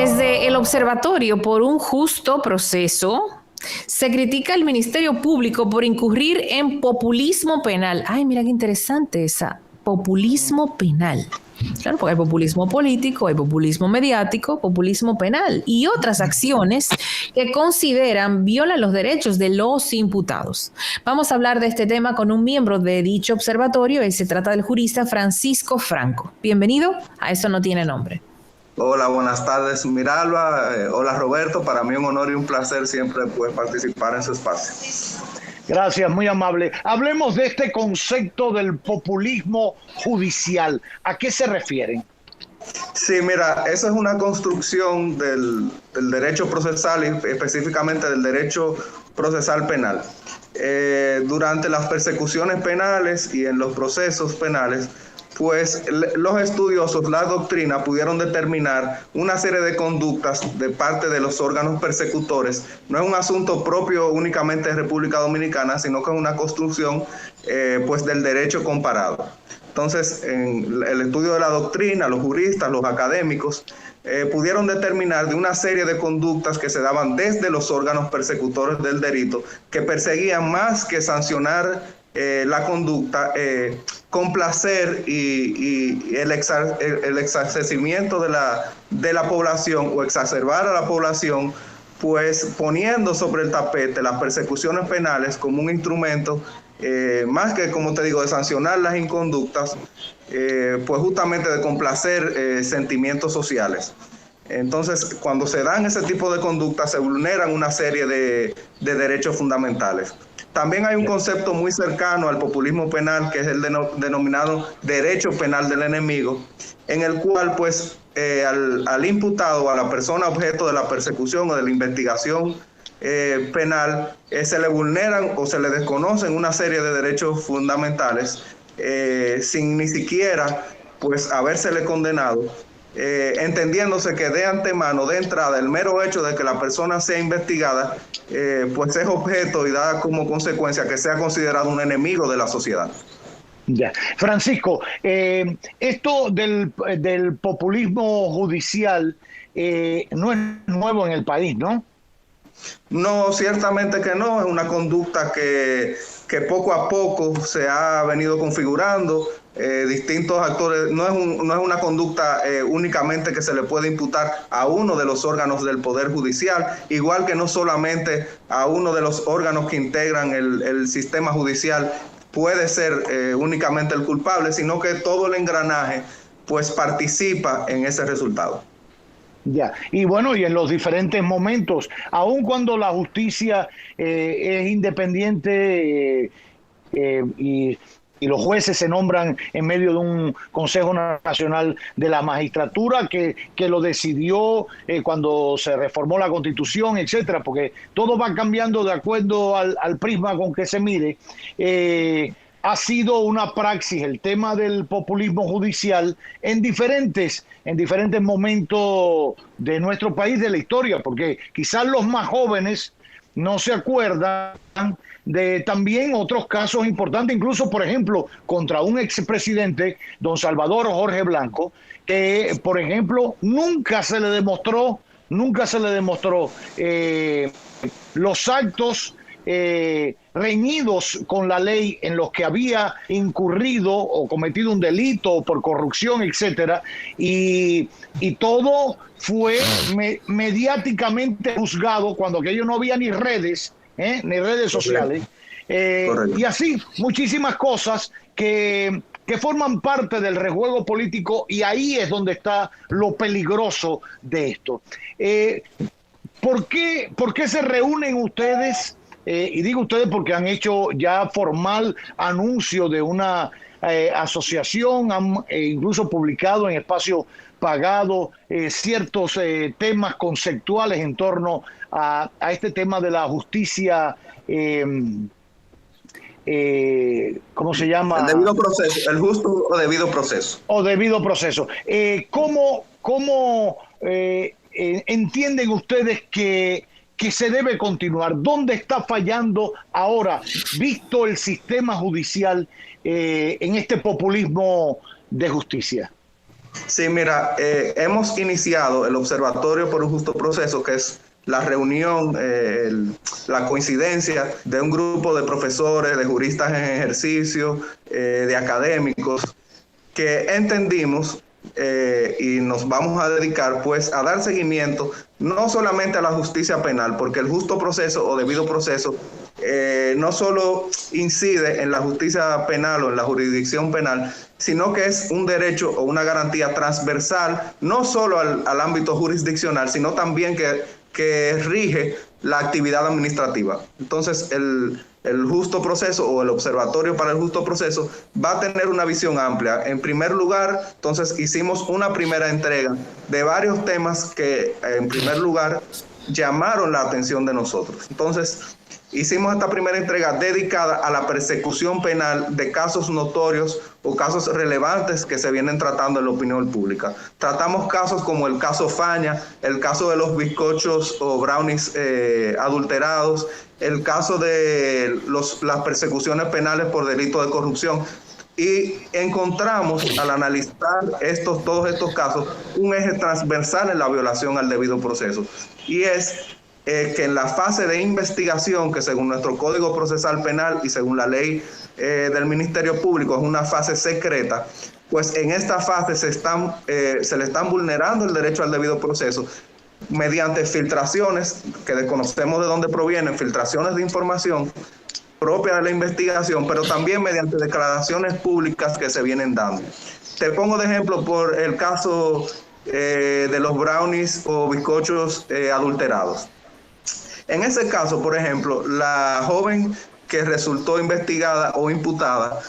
Desde el Observatorio por un Justo Proceso, se critica al Ministerio Público por incurrir en populismo penal. Ay, mira qué interesante esa, populismo penal. Claro, porque hay populismo político, hay populismo mediático, populismo penal y otras acciones que consideran violan los derechos de los imputados. Vamos a hablar de este tema con un miembro de dicho observatorio y se trata del jurista Francisco Franco. Bienvenido a Eso No Tiene Nombre. Hola, buenas tardes, Miralba. Hola, Roberto. Para mí un honor y un placer siempre poder participar en su espacio. Gracias, muy amable. Hablemos de este concepto del populismo judicial. ¿A qué se refieren? Sí, mira, eso es una construcción del derecho procesal y específicamente del derecho procesal penal. Durante las persecuciones penales y en los procesos penales, pues los estudiosos, la doctrina, pudieron determinar una serie de conductas de parte de los órganos persecutores. No es un asunto propio únicamente de República Dominicana, sino que es una construcción pues del derecho comparado. Entonces, en el estudio de la doctrina, los juristas, los académicos, pudieron determinar de una serie de conductas que se daban desde los órganos persecutores del delito, que perseguían más que sancionar la conducta, complacer y el exacerbamiento de la población o exacerbar a la población, pues poniendo sobre el tapete las persecuciones penales como un instrumento, más que, como te digo, de sancionar las inconductas, pues justamente de complacer sentimientos sociales. Entonces, cuando se dan ese tipo de conductas, se vulneran una serie de derechos fundamentales. También hay un concepto muy cercano al populismo penal, que es el denominado derecho penal del enemigo, en el cual pues al imputado, a la persona objeto de la persecución o de la investigación penal, se le vulneran o se le desconocen una serie de derechos fundamentales sin ni siquiera pues habérsele condenado. Entendiéndose que de antemano, de entrada, el mero hecho de que la persona sea investigada, pues es objeto y da como consecuencia que sea considerado un enemigo de la sociedad. Ya. Francisco, esto del populismo judicial no es nuevo en el país, ¿no? No, ciertamente que no, es una conducta que poco a poco se ha venido configurando. Distintos actores, no es una conducta únicamente que se le puede imputar a uno de los órganos del Poder Judicial, igual que no solamente a uno de los órganos que integran el sistema judicial puede ser únicamente el culpable, sino que todo el engranaje pues participa en ese resultado. Ya, y bueno, y en los diferentes momentos, aun cuando la justicia es independiente y los jueces se nombran en medio de un Consejo Nacional de la Magistratura que lo decidió cuando se reformó la Constitución, etcétera, porque todo va cambiando de acuerdo al prisma con que se mire. Ha sido una praxis el tema del populismo judicial en diferentes momentos de nuestro país, de la historia, porque quizás los más jóvenes no se acuerdan de también otros casos importantes, incluso, por ejemplo, contra un expresidente, don Salvador Jorge Blanco, que, por ejemplo, nunca se le demostró los actos reñidos con la ley en los que había incurrido o cometido un delito por corrupción, etcétera, y todo fue mediáticamente juzgado cuando aquello no había ni redes sociales, y así muchísimas cosas que forman parte del rejuego político, y ahí es donde está lo peligroso de esto. ¿Por qué se reúnen ustedes? Y digo ustedes porque han hecho ya formal anuncio de una asociación, han incluso publicado en espacio pagado ciertos temas conceptuales en torno a este tema de la justicia, ¿cómo se llama? El debido proceso, el justo o debido proceso. O debido proceso. ¿Cómo entienden ustedes que se debe continuar? ¿Dónde está fallando ahora, visto el sistema judicial, en este populismo de justicia? Sí, mira, hemos iniciado el Observatorio por un Justo Proceso, que es la reunión, la coincidencia de un grupo de profesores, de juristas en ejercicio, de académicos, que entendimos y nos vamos a dedicar pues a dar seguimiento no solamente a la justicia penal, porque el justo proceso o debido proceso no solo incide en la justicia penal o en la jurisdicción penal, sino que es un derecho o una garantía transversal, no solo al ámbito jurisdiccional, sino también que rige la actividad administrativa. Entonces, el justo proceso o el Observatorio para el Justo Proceso va a tener una visión amplia. En primer lugar, entonces hicimos una primera entrega de varios temas que, en primer lugar, llamaron la atención de nosotros. Entonces, hicimos esta primera entrega dedicada a la persecución penal de casos notorios o casos relevantes que se vienen tratando en la opinión pública. Tratamos casos como el caso Faña, el caso de los bizcochos o brownies adulterados, el caso de las persecuciones penales por delito de corrupción. Y encontramos al analizar todos estos casos un eje transversal en la violación al debido proceso. Y es que en la fase de investigación, que según nuestro Código Procesal Penal y según la ley del Ministerio Público es una fase secreta, pues en esta fase se le están vulnerando el derecho al debido proceso mediante filtraciones, que desconocemos de dónde provienen, filtraciones de información propia de la investigación, pero también mediante declaraciones públicas que se vienen dando. Te pongo de ejemplo por el caso de los brownies o bizcochos adulterados. En ese caso, por ejemplo, la joven que resultó investigada o imputada,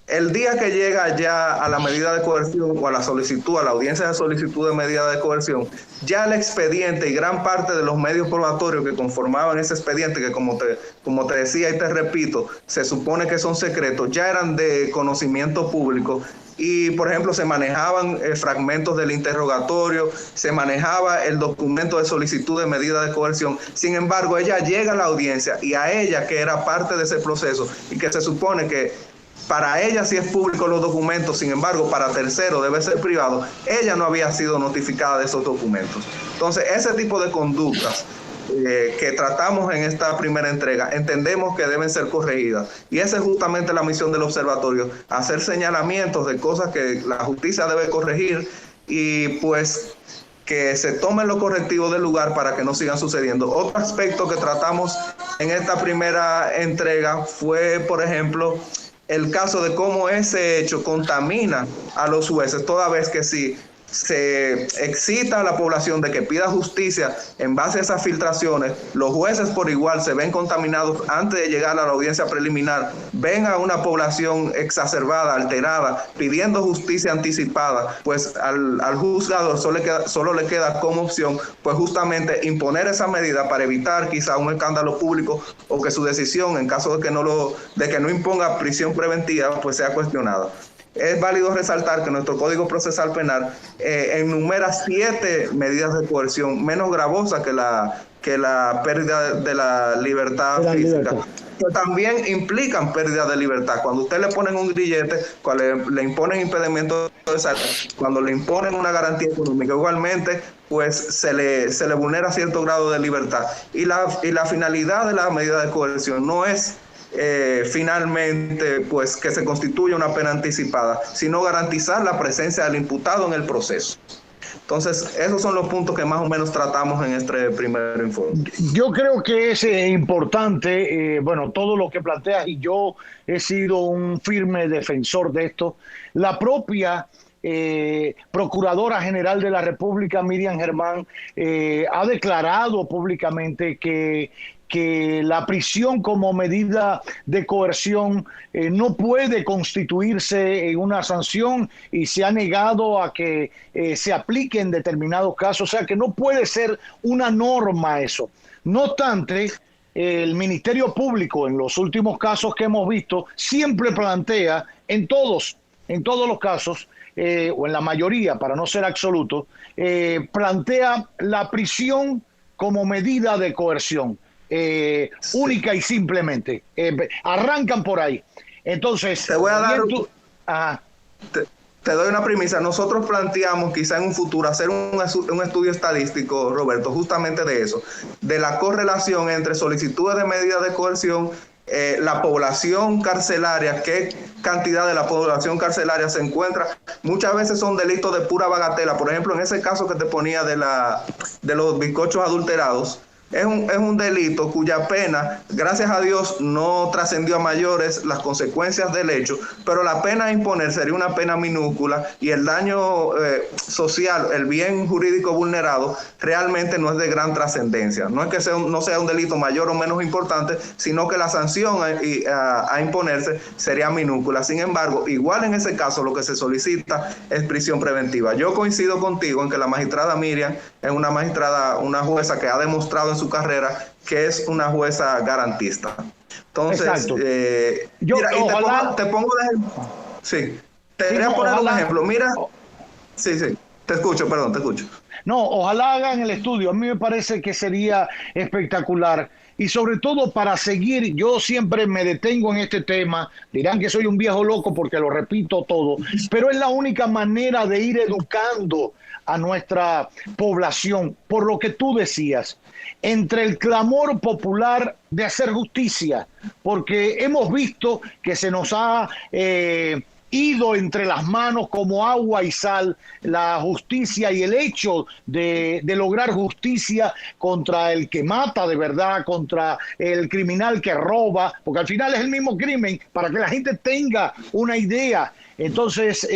el día que llega ya a la medida de coerción o a la solicitud, a la audiencia de solicitud de medida de coerción, ya el expediente y gran parte de los medios probatorios que conformaban ese expediente, que como te decía y te repito, se supone que son secretos, ya eran de conocimiento público. Y, por ejemplo, se manejaban fragmentos del interrogatorio, se manejaba el documento de solicitud de medida de coerción. Sin embargo, ella llega a la audiencia y a ella, que era parte de ese proceso y que se supone que para ella sí es público los documentos, sin embargo, para tercero debe ser privado, ella no había sido notificada de esos documentos. Entonces, ese tipo de conductas que tratamos en esta primera entrega, entendemos que deben ser corregidas. Y esa es justamente la misión del observatorio, hacer señalamientos de cosas que la justicia debe corregir y pues que se tomen los correctivos del lugar para que no sigan sucediendo. Otro aspecto que tratamos en esta primera entrega fue, por ejemplo, el caso de cómo ese hecho contamina a los jueces, toda vez que sí se excita a la población de que pida justicia en base a esas filtraciones, los jueces por igual se ven contaminados antes de llegar a la audiencia preliminar, ven a una población exacerbada, alterada, pidiendo justicia anticipada, pues al juzgador solo le queda como opción pues justamente imponer esa medida para evitar quizá un escándalo público o que su decisión, en caso de que no imponga prisión preventiva, pues sea cuestionada. Es válido resaltar que nuestro Código Procesal Penal enumera 7 medidas de coerción menos gravosas que la pérdida de la libertad física, que también implican pérdida de libertad. Cuando usted le ponen un grillete, cuando le imponen impedimento de salud, cuando le imponen una garantía económica, igualmente pues se le vulnera cierto grado de libertad. Y la finalidad de la medida de coerción no es finalmente pues que se constituya una pena anticipada, sino garantizar la presencia del imputado en el proceso. Entonces, esos son los puntos que más o menos tratamos en este primer informe. Yo creo que es importante, todo lo que planteas, y yo he sido un firme defensor de esto. La propia Procuradora General de la República, Miriam Germán, ha declarado públicamente que la prisión como medida de coerción no puede constituirse en una sanción y se ha negado a que se aplique en determinados casos, o sea que no puede ser una norma eso. No obstante, el Ministerio Público en los últimos casos que hemos visto siempre plantea en todos los casos, o en la mayoría para no ser absoluto, plantea la prisión como medida de coerción. Única y simplemente arrancan por ahí. Entonces te voy a dar te doy una premisa. Nosotros planteamos quizá en un futuro hacer un estudio estadístico, Roberto, justamente de eso, de la correlación entre solicitudes de medidas de coerción, la población carcelaria, qué cantidad de la población carcelaria se encuentra. Muchas veces son delitos de pura bagatela. Por ejemplo, en ese caso que te ponía de los bizcochos adulterados, es un delito cuya pena, gracias a Dios, no trascendió a mayores las consecuencias del hecho, pero la pena a imponer sería una pena minúscula y el daño social, el bien jurídico vulnerado, realmente no es de gran trascendencia. No es que no sea un delito mayor o menos importante, sino que la sanción a imponerse sería minúscula. Sin embargo, igual en ese caso lo que se solicita es prisión preventiva. Yo coincido contigo en que la magistrada Miriam es una magistrada, una jueza que ha demostrado en su carrera que es una jueza garantista. Entonces, mira, te pongo de ejemplo. Sí, te quería poner un ejemplo. Mira, sí, te escucho, perdón, te escucho. No, ojalá hagan el estudio. A mí me parece que sería espectacular. Y sobre todo para seguir, yo siempre me detengo en este tema, dirán que soy un viejo loco porque lo repito todo, pero es la única manera de ir educando a nuestra población, por lo que tú decías, entre el clamor popular de hacer justicia, porque hemos visto que se nos ha ido entre las manos como agua y sal la justicia y el hecho de lograr justicia contra el que mata de verdad, contra el criminal que roba, porque al final es el mismo crimen, para que la gente tenga una idea. Entonces,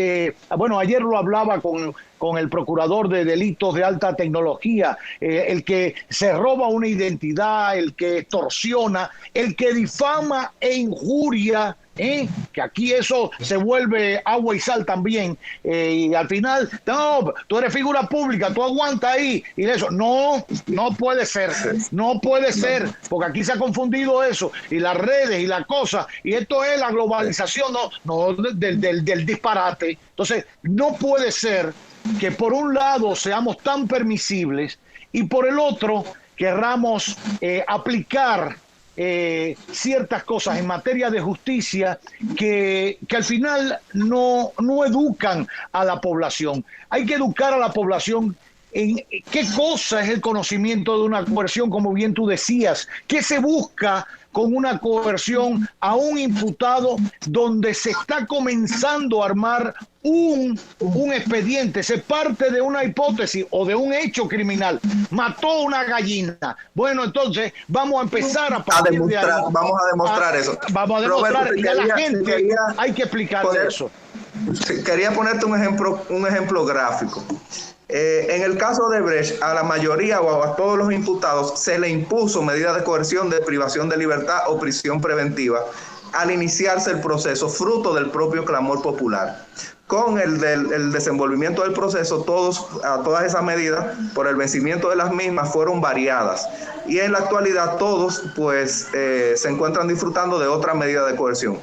bueno, ayer lo hablaba con el procurador de delitos de alta tecnología, el que se roba una identidad, el que extorsiona, el que difama e injuria, que aquí eso se vuelve agua y sal también, y al final, no, tú eres figura pública, tú aguanta ahí, y eso, no puede ser, porque aquí se ha confundido eso, y las redes y la cosa, y esto es la globalización, no del disparate. Entonces, no puede ser que por un lado seamos tan permisibles y por el otro querramos aplicar ciertas cosas en materia de justicia que al final no educan a la población. Hay que educar a la población en qué cosa es el conocimiento de una coerción, como bien tú decías, qué se busca con una coerción a un imputado donde se está comenzando a armar un expediente, se parte de una hipótesis o de un hecho criminal. Mató una gallina. Bueno, entonces vamos a empezar a partir de ahí. Vamos a demostrar eso. Vamos a demostrar, Roberto, y a la gente hay que explicarle eso. Quería ponerte un ejemplo gráfico. En el caso de Brecht, a la mayoría o a todos los imputados se le impuso medida de coerción de privación de libertad o prisión preventiva al iniciarse el proceso, fruto del propio clamor popular. Con el desenvolvimiento del proceso, todas esas medidas, por el vencimiento de las mismas, fueron variadas. Y en la actualidad todos pues, se encuentran disfrutando de otra medida de coerción.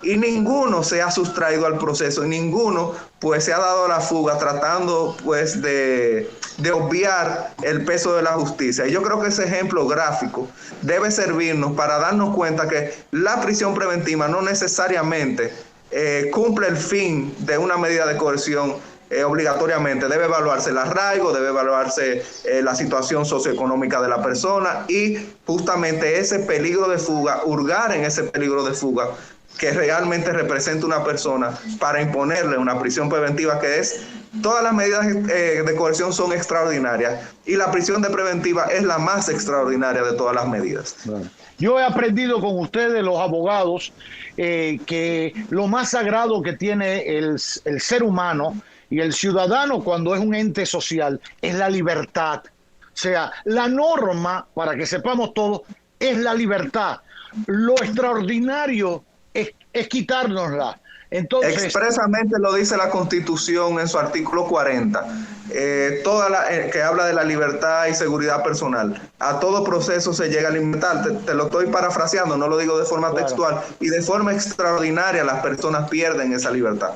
Y ninguno se ha sustraído al proceso, y ninguno pues se ha dado a la fuga tratando pues de obviar el peso de la justicia. Y yo creo que ese ejemplo gráfico debe servirnos para darnos cuenta que la prisión preventiva no necesariamente cumple el fin de una medida de coerción obligatoriamente. Debe evaluarse el arraigo, debe evaluarse la situación socioeconómica de la persona y justamente ese peligro de fuga, hurgar en ese peligro de fuga que realmente representa una persona para imponerle una prisión preventiva, que es, todas las medidas de coerción son extraordinarias y la prisión de preventiva es la más extraordinaria de todas las medidas. Bueno, yo he aprendido con ustedes, los abogados, que lo más sagrado que tiene el ser humano y el ciudadano cuando es un ente social es la libertad. O sea, la norma, para que sepamos todo, es la libertad. Lo extraordinario es quitárnosla. Entonces, expresamente lo dice la Constitución en su artículo 40, que habla de la libertad y seguridad personal. A todo proceso se llega a limitar. Te lo estoy parafraseando, no lo digo de forma textual. Y de forma extraordinaria las personas pierden esa libertad.